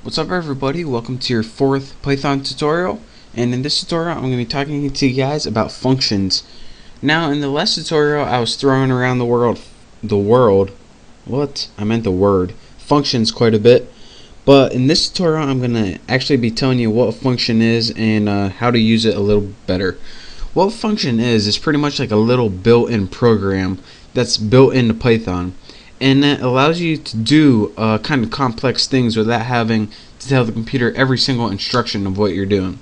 What's up everybody, welcome to your fourth Python tutorial, and in this tutorial I'm going to be talking to you guys about functions. Now in the last tutorial I was throwing around the word functions quite a bit, but in this tutorial I'm going to actually be telling you what a function is and how to use it a little better. What a function is pretty much like a little built-in program that's built into Python, and it allows you to do kind of complex things without having to tell the computer every single instruction of what you're doing.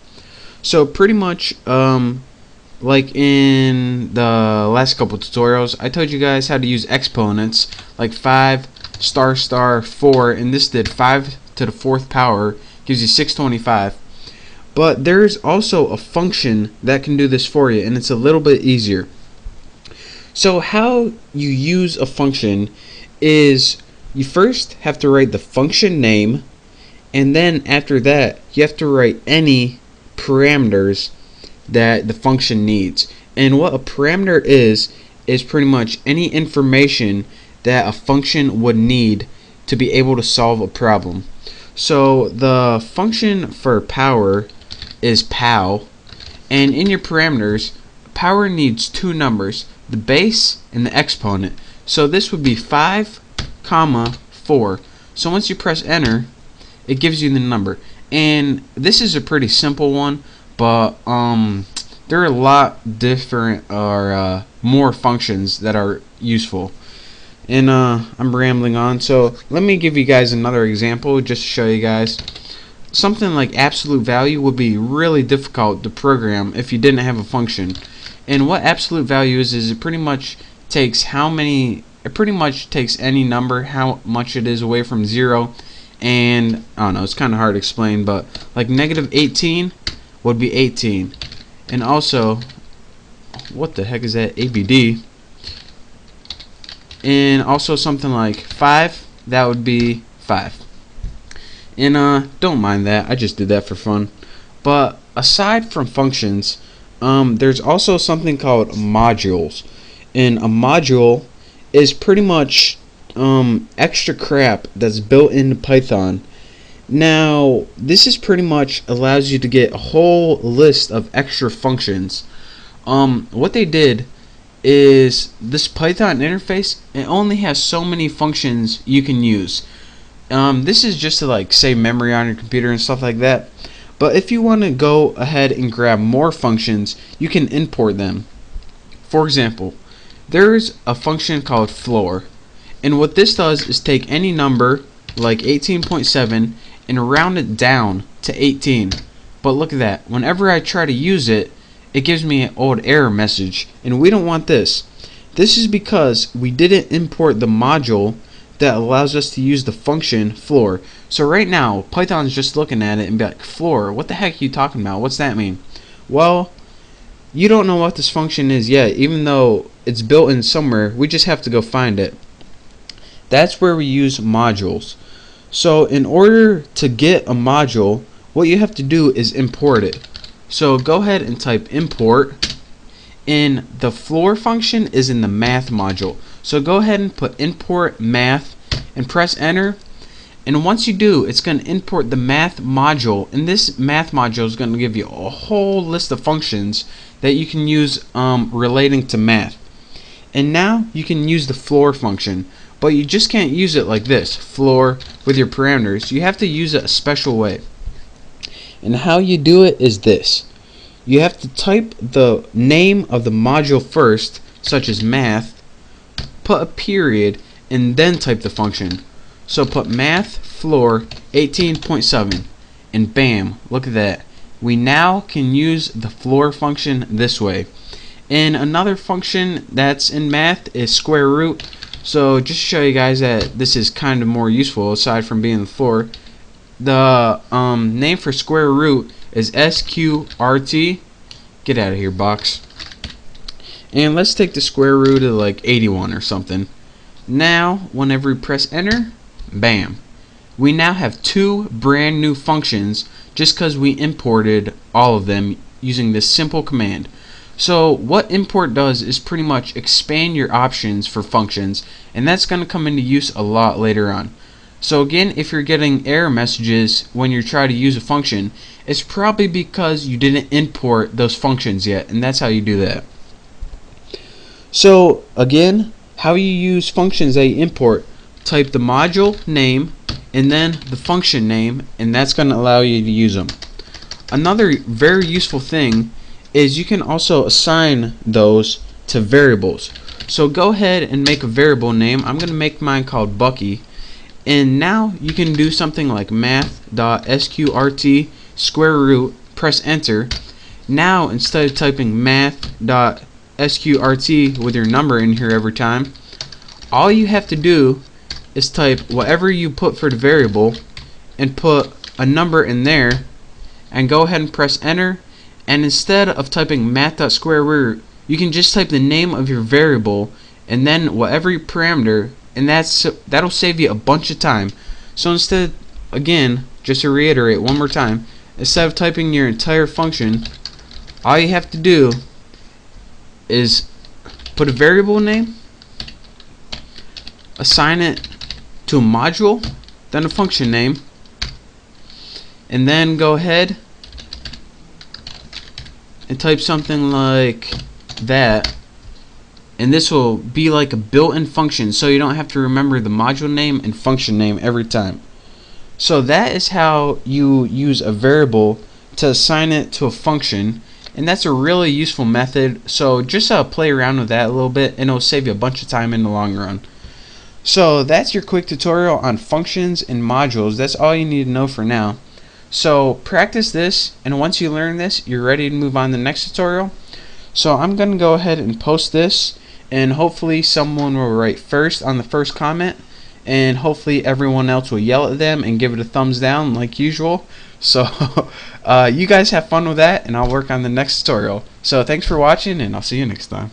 So pretty much like in the last couple tutorials I told you guys how to use exponents like 5 * 4, and this did 5 to the 4th power, gives you 625. But there's also a function that can do this for you, and it's a little bit easier. So how you use a function is you first have to write the function name, and then after that you have to write any parameters that the function needs. And what a parameter is pretty much any information that a function would need to be able to solve a problem. So the function for power is pow, and in your parameters power needs two numbers, the base and the exponent. So this would be 5, 4. So once you press enter, it gives you the number. And this is a pretty simple one, but there are a lot different or more functions that are useful. And I'm rambling on, so let me give you guys another example just to show you guys. Something like absolute value would be really difficult to program if you didn't have a function. And what absolute value is it pretty much takes any number, how much it is away from 0, and I don't know, it's kind of hard to explain, but like -18 would be 18, and also what the heck is that, ABD, and also something like 5, that would be 5. And don't mind that, I just did that for fun. But aside from functions, there's also something called modules, and a module is pretty much extra crap that's built into Python. Now this is pretty much allows you to get a whole list of extra functions. What they did is this Python interface, it only has so many functions you can use. This is just to like save memory on your computer and stuff like that. But if you want to go ahead and grab more functions, you can import them. For example, there's a function called floor, and what this does is take any number like 18.7 and round it down to 18. But look at that, whenever I try to use it, it gives me an old error message, and we don't want this. This is because we didn't import the module that allows us to use the function floor. So right now Python's just looking at it and be like, floor, what the heck are you talking about? What's that mean? Well, you don't know what this function is yet, even though it's built in somewhere. We just have to go find it. That's where we use modules. So in order to get a module, what you have to do is import it. So go ahead and type import, and the floor function is in the math module. So go ahead and put import math and press enter, and once you do, it's going to import the math module, and this math module is going to give you a whole list of functions that you can use relating to math. And now you can use the floor function, but you just can't use it like this, floor, with your parameters. You have to use it a special way. And how you do it is this. You have to type the name of the module first, such as math, put a period, and then type the function. So put math floor 18.7, and bam, look at that. We now can use the floor function this way. And another function that's in math is square root. So just to show you guys that this is kind of more useful aside from being the floor, the name for square root is sqrt. Get out of here, box. And let's take the square root of like 81 or something. Now whenever we press enter, bam, we now have two brand new functions just because we imported all of them using this simple command. So what import does is pretty much expand your options for functions, and that's going to come into use a lot later on. So again, if you're getting error messages when you're trying to use a function, it's probably because you didn't import those functions yet, and that's how you do that. So again, how you use functions that you import: type the module name and then the function name, and that's going to allow you to use them. Another very useful thing is you can also assign those to variables. So go ahead and make a variable name. I'm going to make mine called Bucky, and now you can do something like math.sqrt square root, press enter. Now instead of typing math.sqrt with your number in here every time, all you have to do is type whatever you put for the variable and put a number in there, and go ahead and press enter. And instead of typing math.square root, you can just type the name of your variable and then whatever your parameter, and that'll save you a bunch of time. So instead, again, just to reiterate one more time, instead of typing your entire function, all you have to do is put a variable name, assign it to a module, then a function name, and then go ahead and type something like that, and this will be like a built-in function, so you don't have to remember the module name and function name every time. So that is how you use a variable to assign it to a function, and that's a really useful method. So just play around with that a little bit, and it'll save you a bunch of time in the long run. So that's your quick tutorial on functions and modules. That's all you need to know for now. So practice this, and once you learn this, you're ready to move on to the next tutorial. So I'm going to go ahead and post this, and hopefully someone will write first on the first comment, and hopefully everyone else will yell at them and give it a thumbs down like usual. So you guys have fun with that, and I'll work on the next tutorial. So thanks for watching, and I'll see you next time.